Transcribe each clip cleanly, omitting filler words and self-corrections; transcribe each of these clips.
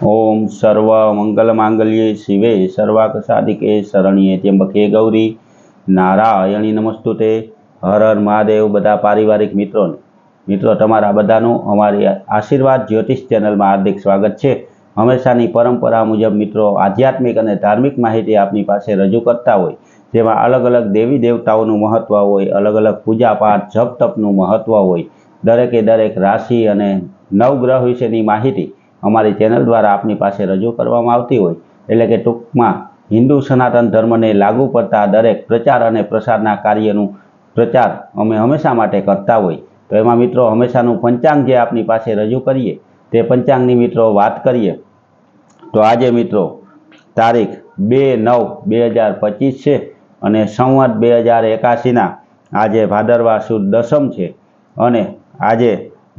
ओम सर्व मंगल मांगल्ये शिवे सर्वाकसादिके शरण्ये त्र्यंबके गौरी नारायणी नमस्तुते। हर हर महादेव। बधा पारिवारिक मित्रों तमारा बधानुं अमारी आशीर्वाद ज्योतिष चेनल में हार्दिक स्वागत है। हमेशानी परंपरा मुजब मित्रों आध्यात्मिक और धार्मिक माहिती आपनी पासे रजू करता होय, जेमां अलग अलग देवी देवताओं महत्व होय, अलग अलग पूजा पाठ जप तपनु महत्व होय, दरेके दरेक राशि अने नवग्रह विशेनी माहिती अमारी चेनल द्वारा आपनी पासे रजू करवामां आवती होय। एटले के टूंकमां हिंदू सनातन धर्म ने लागू पड़ता दरेक प्रचार अने प्रसारना कार्यनु प्रचार अमे हमेशा माटे करता होय। तो एमां मित्रों हमेशानुं पंचांग जे आपनी पासे रजू करीए ते पंचांगनी मित्रों वात करीए तो आज मित्रों तारीख 2/9/2025 छे अने संवत 2081 आज भादरवा सुद दशम छे अने आज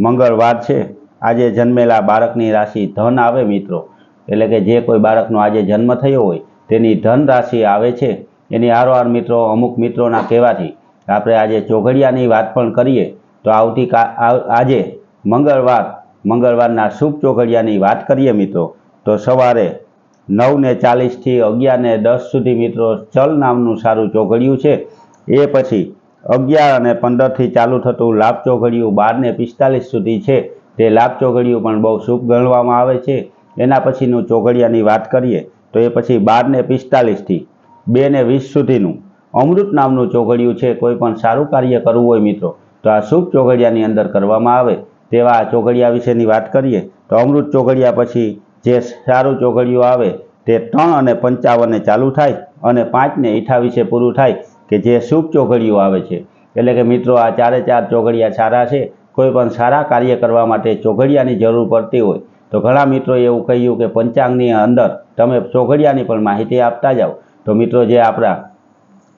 मंगलवार छे। આજે जन्मेला बाळकनी राशि धन आवे मित्रों, एटले के जे कोई बाळकनो आज जन्म थयो होय तेनी धन राशि आवे छे। एनी हारोहार मित्रों अमुक मित्रोना कहेवाथी आपणे आज चोघड़ियानी वात पण करीए तो आजे मंगलवारना शुभ चोघड़ियानी वात करीए मित्रों। तो सवारे 9:40 थी 11:10 सुधी मित्रों चल नामनुं सारूं चोघड़ियुं छे। ए पछी 11:15 थी चालू थतुं लाभ चोघड़ियुं 12:45 सुधी छे। ते लाभ चोघड़ियुं पण बहु शुभ गणवामां आवे छे। एना पछीनुं चोघड़ियानी वात करीए तो ए पछी 12:45 थी 2:20 सुधीनुं अमृत नामनुं चोघड़ियुं छे। कोई पण सारूं कार्य करवुं होय मित्रों तो आ शुभ चोघड़ियानी अंदर करवामां आवे तेवा आ चोघड़िया विशेनी वात करीए तो अमृत चोघड़िया पछी जे सारूं चोघड़ियुं आवे ते 3:55 चालू थाय अने 5:28 पूरुं थाय के जे शुभ चोघड़ियुं आवे छे। एटले के मित्रों आ चारे चार चोघड़िया सारा छे। कोई पण सारा कार्य करवा माटे चोघड़ियानी जरूर पड़ती होय तो घणा मित्रों एवुं कह्युं के पंचांगनी अंदर तमे चोघड़ियानी पण माहिती आपता जाओ। तो मित्रों जे आपणा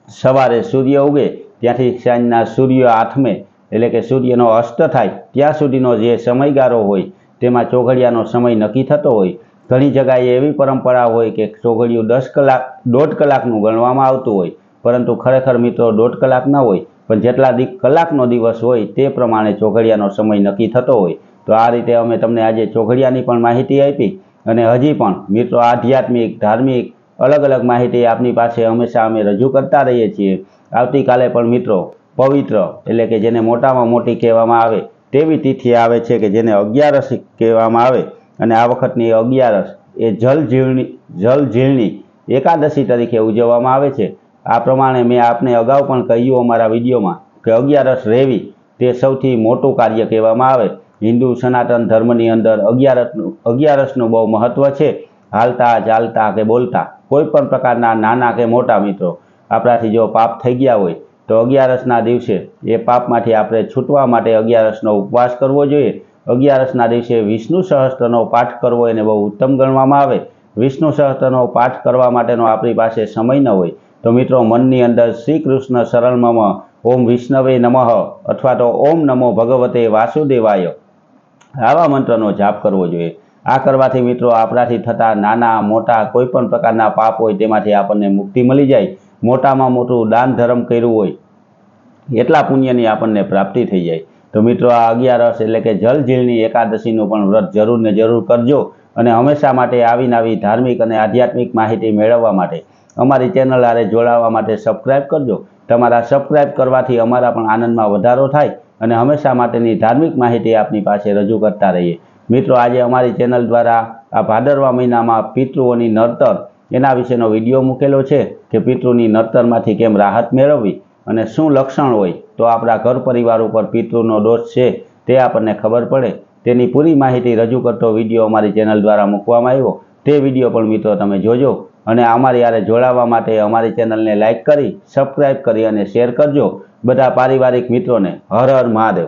सवारे सूर्य उगे त्यांथी सांजना सूर्य आथमे एटले के सूर्यनो अस्त थाय त्यां सुधीनो जे समयगाळो होय तेमां चोघड़ियानो समय नक्की थतो होय। घणी जग्याए एवी परंपरा होय के चोघड़ियुं 10 कलाक 1.5 कलाकनुं गणवामां आवतुं होय, परंतु खरेखर मित्रों 1.5 कलाक न होय पण जेटला कलाकनो दिवस होय ते प्रमाणे चोघड़ियानो समय नक्की थतो होय। तो आ रीते अमे तमने आज चोघड़ियानी पण माहिती आपी अने हजी पण मित्रों आध्यात्मिक धार्मिक अलग अलग माहिती आपनी पासे हमेशा अमे रजू करता रहीए छीए। आवती काले पण मित्रों पवित्र एटले के जेने मोटामां मोटी कहेवामां आवे तेवी तिथि आवे छे के जेने 11 कहेवामां आवे अने आ वखतनी 11 ए जल झीलनी एकादशी तरीके उजववामां आवे छे। आ प्रमाणे मैं आपने अगाऊ पण कह्युं अमारा विडियोमां के 11 रेवी ते सौथी मोटुं कार्य कहेवामां आवे। हिंदू सनातन धर्मनी अंदर 11 बहु महत्व छे। हालता चालता के बोलता कोईपण प्रकारना नाना के मोटा मित्रों आपणाथी जो पाप थई गया होय तो 11 दिवसे ए पापमांथी आपणे छूटवा माटे 11 उपवास करवो जोईए। 11 दिवसे विष्णु सहस्त्रनो पाठ करवो एने बहु उत्तम गणवामां आवे। विष्णु सहस्त्रनो पाठ करवा माटेनो आपणी पासे समय न होय तो मित्रों मननी अंदर श्री कृष्ण शरण मम ओम विष्णवे नमः अथवा तो ओम नमो भगवते वासुदेवाय आवा मंत्रनो जाप करवो जोईए। आ करवाथी मित्रों आपणाथी थता नाना मोटा कोईपण प्रकारना पाप होय तेमांथी आपणने मुक्ति मळी जाय। मोटामां मोटुं दान धर्म कर्युं होय एटला पुण्यनी आपणने प्राप्ति थई जाय। तो मित्रों आ 11 एटले के जल झीलनी एकादशीनुं पण व्रत जरूर ने जरूर करजो अने हमेशा माटे आवी नवी धार्मिक अने आध्यात्मिक माहिती मेळववा माटे अमारी चेनल हारे जोड़ावा माटे सब्सक्राइब करजो। तमारा सब्सक्राइब करवाथी अमारा पण आनंदमां वधारो थाय अने हमेशा माटेनी धार्मिक माहिती आपनी पासे रजू करता रहीए। मित्रों आज अमारी चेनल द्वारा आ भादरवा महीनामां पितृओनी नड़तर एना विशेनो विडियो मूकेलो छे के पितृनी नड़तरमांथी केम राहत मेळववी अने शुं लक्षण होय तो आपणा घर परिवार उपर पितृनो दोष छे ते आपणने खबर पड़े तेनी पूरी माहिती रजू करतो विडियो अमारी चेनल द्वारा मूकवामां आव्यो। ते विडियो पण मित्रों तमे जोजो अने अमारी हारे जोड़ावा माटे अमारी चेनलने लाइक करी सब्सक्राइब करी अने शेर करजो। बधा पारिवारिक मित्रों ने हर हर महादेव।